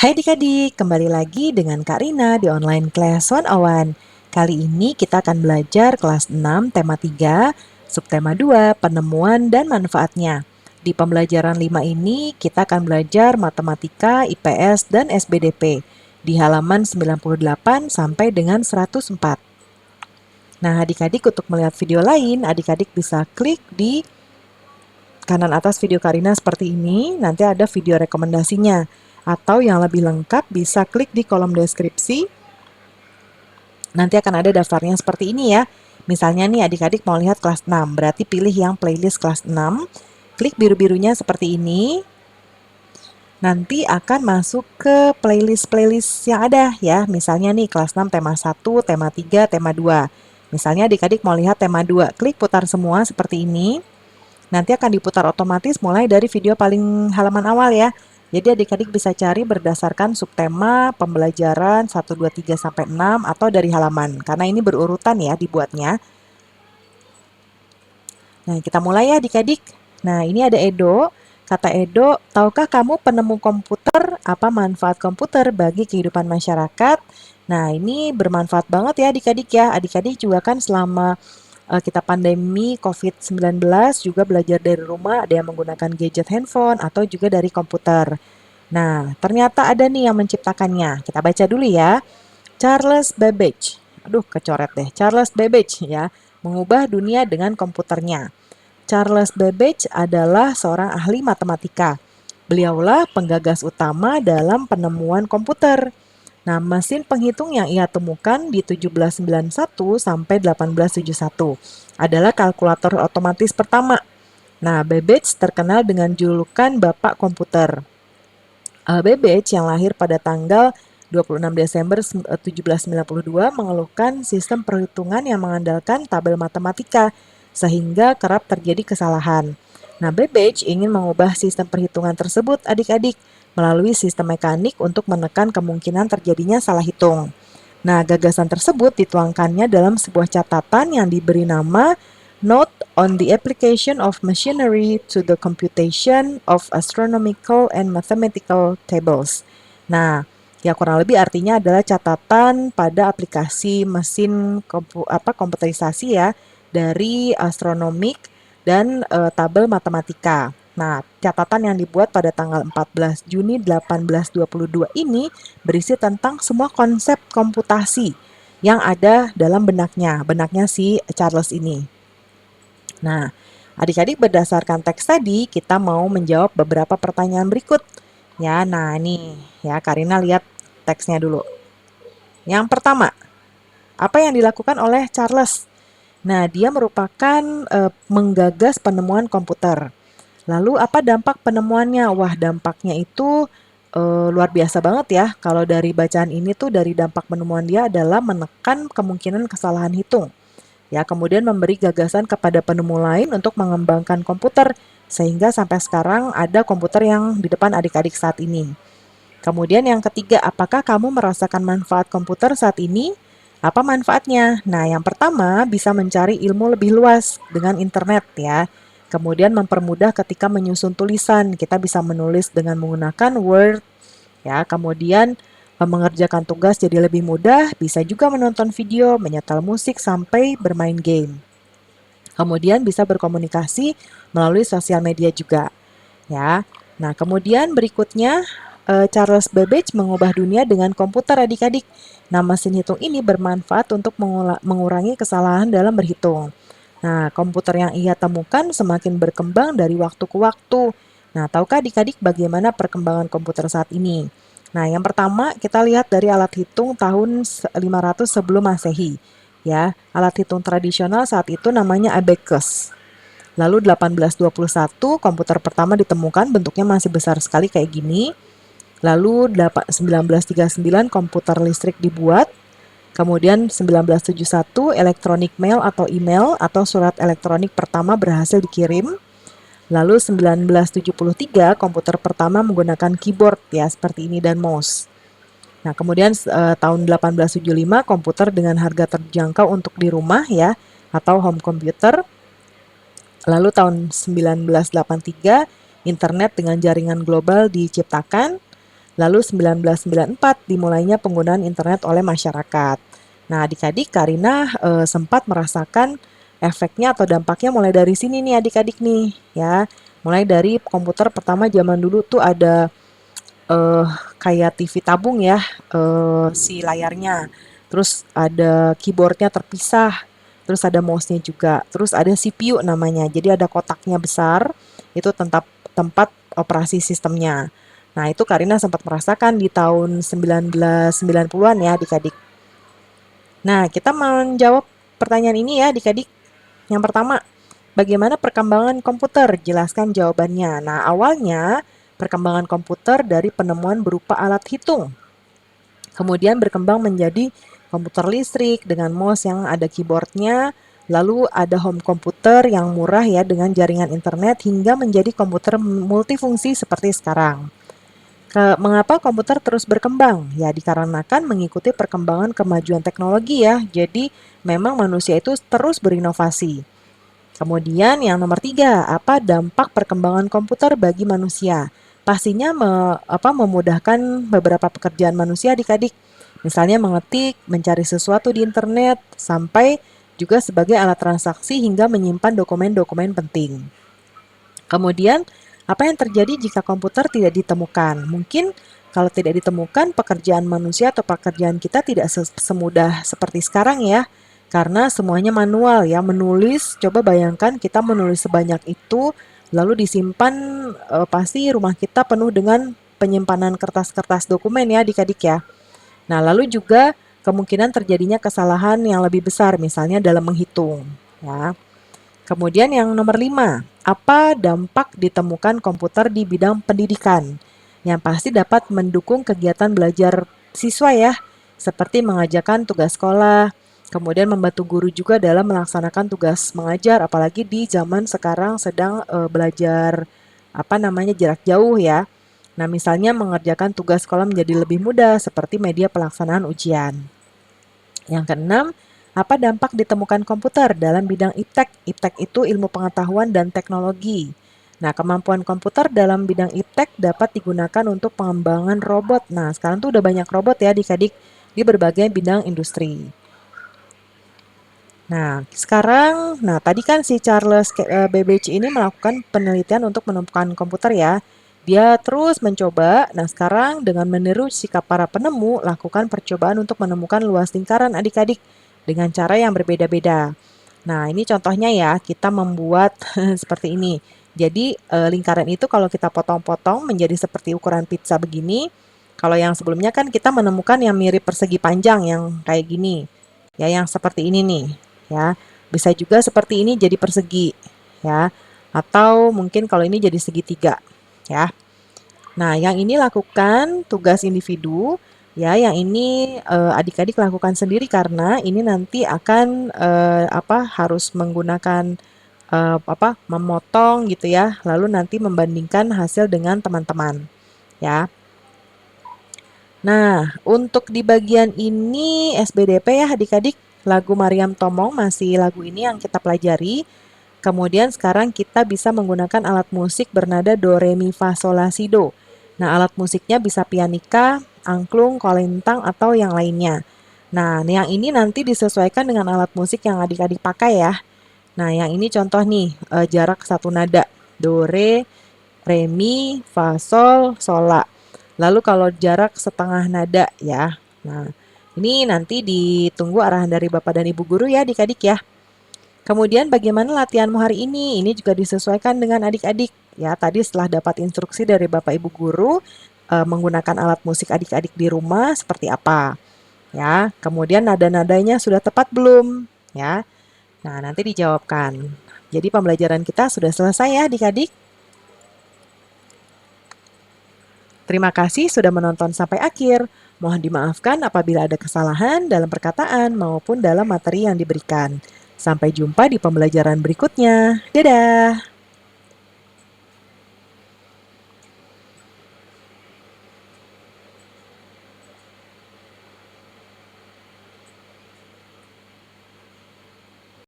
Hai adik-adik, kembali lagi dengan Kak Rina di Online Class 101. Kali ini kita akan belajar kelas 6, tema 3, subtema 2, penemuan dan manfaatnya. Di pembelajaran 5 ini, kita akan belajar matematika, IPS, dan SBDP di halaman 98 sampai dengan 104. Nah, adik-adik untuk melihat video lain, adik-adik bisa klik di kanan atas video Karina seperti ini, nanti ada video rekomendasinya. Atau yang lebih lengkap bisa klik di kolom deskripsi, nanti akan ada daftarnya seperti ini ya. Misalnya nih adik-adik mau lihat kelas 6, berarti pilih yang playlist kelas 6, klik biru-birunya seperti ini, nanti akan masuk ke playlist-playlist yang ada ya. Misalnya nih kelas 6 tema 1, tema 3, tema 2. Misalnya adik-adik mau lihat tema 2, klik putar semua seperti ini. Nanti akan diputar otomatis mulai dari video paling halaman awal ya. Jadi adik-adik bisa cari berdasarkan subtema pembelajaran 1, 2, 3, sampai 6 atau dari halaman. Karena ini berurutan ya dibuatnya. Nah kita mulai ya adik-adik. Nah ini ada Edo. Kata Edo, tahukah kamu penemu komputer, apa manfaat komputer bagi kehidupan masyarakat? Nah ini bermanfaat banget ya adik-adik ya. Adik-adik juga kan selama kita pandemi COVID-19 juga belajar dari rumah, ada yang menggunakan gadget handphone atau juga dari komputer. Nah, ternyata ada nih yang menciptakannya. Kita baca dulu ya. Charles Babbage. Aduh, kecoret deh. Charles Babbage ya, mengubah dunia dengan komputernya. Charles Babbage adalah seorang ahli matematika. Beliaulah penggagas utama dalam penemuan komputer. Nah, mesin penghitung yang ia temukan di 1791 sampai 1871 adalah kalkulator otomatis pertama. Nah, Babbage terkenal dengan julukan Bapak Komputer. Babbage yang lahir pada tanggal 26 Desember 1792 mengeluhkan sistem perhitungan yang mengandalkan tabel matematika sehingga kerap terjadi kesalahan. Nah, Babbage ingin mengubah sistem perhitungan tersebut adik-adik melalui sistem mekanik untuk menekan kemungkinan terjadinya salah hitung. Nah, gagasan tersebut dituangkannya dalam sebuah catatan yang diberi nama Note on the Application of Machinery to the Computation of Astronomical and Mathematical Tables. Nah, ya kurang lebih artinya adalah catatan pada aplikasi mesin komputerisasi ya dari astronomik dan tabel matematika. Nah, catatan yang dibuat pada tanggal 14 Juni 1822 ini berisi tentang semua konsep komputasi yang ada dalam benaknya si Charles ini. Nah, adik-adik berdasarkan teks tadi, kita mau menjawab beberapa pertanyaan berikut. Ya, nah ini ya Karina lihat teksnya dulu. Yang pertama, apa yang dilakukan oleh Charles? Nah, dia merupakan menggagas penemuan komputer. Lalu apa dampak penemuannya? Wah, dampaknya itu luar biasa banget ya. Kalau dari bacaan ini tuh dari dampak penemuan dia adalah menekan kemungkinan kesalahan hitung. Ya, kemudian memberi gagasan kepada penemu lain untuk mengembangkan komputer sehingga sampai sekarang ada komputer yang di depan adik-adik saat ini. Kemudian yang ketiga, apakah kamu merasakan manfaat komputer saat ini? Apa manfaatnya? Nah, yang pertama bisa mencari ilmu lebih luas dengan internet ya. Kemudian mempermudah ketika menyusun tulisan. Kita bisa menulis dengan menggunakan Word ya. Kemudian mengerjakan tugas jadi lebih mudah, bisa juga menonton video, menyetel musik sampai bermain game. Kemudian bisa berkomunikasi melalui sosial media juga ya. Nah, kemudian berikutnya Charles Babbage mengubah dunia dengan komputer adik-adik. Nah, mesin hitung ini bermanfaat untuk mengurangi kesalahan dalam berhitung. Nah, komputer yang ia temukan semakin berkembang dari waktu ke waktu. Nah, tahukah adik-adik bagaimana perkembangan komputer saat ini? Nah, yang pertama kita lihat dari alat hitung tahun 500 sebelum Masehi. Ya, alat hitung tradisional saat itu namanya abacus. Lalu 1821 komputer pertama ditemukan, bentuknya masih besar sekali kayak gini. Lalu 1939 komputer listrik dibuat. Kemudian 1971 elektronik mail atau email atau surat elektronik pertama berhasil dikirim. Lalu 1973 komputer pertama menggunakan keyboard ya seperti ini dan mouse. Nah, kemudian tahun 1875 komputer dengan harga terjangkau untuk di rumah ya atau home computer. Lalu tahun 1983 internet dengan jaringan global diciptakan. Lalu 1994 dimulainya penggunaan internet oleh masyarakat. Nah, adik-adik Karina sempat merasakan efeknya atau dampaknya mulai dari sini nih adik-adik nih ya. Mulai dari komputer pertama zaman dulu tuh ada eh, kayak TV tabung ya, si layarnya. Terus ada keyboardnya terpisah. Terus ada mouse-nya juga. Terus ada CPU namanya. Jadi ada kotaknya besar. Itu tempat operasi sistemnya. Nah, itu Karina sempat merasakan di tahun 1990-an ya adik-adik. Nah, kita menjawab pertanyaan ini ya adik-adik. Yang pertama, bagaimana perkembangan komputer? Jelaskan jawabannya. Nah, awalnya perkembangan komputer dari penemuan berupa alat hitung. Kemudian berkembang menjadi komputer listrik dengan mouse yang ada keyboardnya. Lalu ada home komputer yang murah ya dengan jaringan internet hingga menjadi komputer multifungsi seperti sekarang. Mengapa komputer terus berkembang? Ya dikarenakan mengikuti perkembangan kemajuan teknologi ya. Jadi memang manusia itu terus berinovasi. Kemudian yang nomor tiga, apa dampak perkembangan komputer bagi manusia? Pastinya memudahkan beberapa pekerjaan manusia adik-adik. Misalnya mengetik, mencari sesuatu di internet, sampai juga sebagai alat transaksi hingga menyimpan dokumen-dokumen penting. Kemudian, apa yang terjadi jika komputer tidak ditemukan? Mungkin kalau tidak ditemukan, pekerjaan manusia atau pekerjaan kita tidak semudah seperti sekarang ya. Karena semuanya manual ya, menulis, coba bayangkan kita menulis sebanyak itu, lalu disimpan, pasti rumah kita penuh dengan penyimpanan kertas-kertas dokumen ya adik-adik ya. Nah, lalu juga kemungkinan terjadinya kesalahan yang lebih besar, misalnya dalam menghitung ya. Kemudian yang nomor 5, apa dampak ditemukan komputer di bidang pendidikan? Yang pasti dapat mendukung kegiatan belajar siswa ya, seperti mengajarkan tugas sekolah, kemudian membantu guru juga dalam melaksanakan tugas mengajar, apalagi di zaman sekarang sedang belajar jarak jauh ya. Nah, misalnya mengerjakan tugas sekolah menjadi lebih mudah seperti media pelaksanaan ujian. Yang keenam, apa dampak ditemukan komputer dalam bidang iptek? Iptek itu ilmu pengetahuan dan teknologi. Nah, kemampuan komputer dalam bidang iptek dapat digunakan untuk pengembangan robot. Nah, sekarang tuh udah banyak robot ya adik-adik di berbagai bidang industri. Nah, sekarang, tadi kan si Charles Babbage ini melakukan penelitian untuk menemukan komputer ya. Dia terus mencoba. Nah, sekarang dengan meniru sikap para penemu, lakukan percobaan untuk menemukan luas lingkaran adik-adik dengan cara yang berbeda-beda. Nah, ini contohnya ya, kita membuat seperti ini. Jadi, lingkaran itu kalau kita potong-potong menjadi seperti ukuran pizza begini. Kalau yang sebelumnya kan kita menemukan yang mirip persegi panjang yang kayak gini. Ya, yang seperti ini nih, ya. Bisa juga seperti ini jadi persegi, ya. Atau mungkin kalau ini jadi segitiga, ya. Nah, yang ini lakukan tugas individu, ya. Yang ini adik-adik lakukan sendiri karena ini nanti akan harus menggunakan memotong gitu ya. Lalu nanti membandingkan hasil dengan teman-teman, ya. Nah, untuk di bagian ini SBDP ya adik-adik, lagu Mariam Tomong masih lagu ini yang kita pelajari. Kemudian sekarang kita bisa menggunakan alat musik bernada do, re, mi, fa, sol, la, si, do. Nah, alat musiknya bisa pianika, angklung, kolintang, atau yang lainnya. Nah, yang ini nanti disesuaikan dengan alat musik yang adik-adik pakai ya. Nah, yang ini contoh nih, jarak satu nada. Do, re, mi, fa, sol, la. Lalu kalau jarak setengah nada ya. Nah, ini nanti ditunggu arahan dari Bapak dan Ibu guru ya adik-adik ya. Kemudian bagaimana latihanmu hari ini? Ini juga disesuaikan dengan adik-adik. Ya, tadi setelah dapat instruksi dari Bapak Ibu guru menggunakan alat musik adik-adik di rumah seperti apa? Ya, kemudian nada-nadanya sudah tepat belum? Ya. Nah, nanti dijawabkan. Jadi pembelajaran kita sudah selesai ya adik-adik. Terima kasih sudah menonton sampai akhir. Mohon dimaafkan apabila ada kesalahan dalam perkataan maupun dalam materi yang diberikan. Sampai jumpa di pembelajaran berikutnya. Dadah!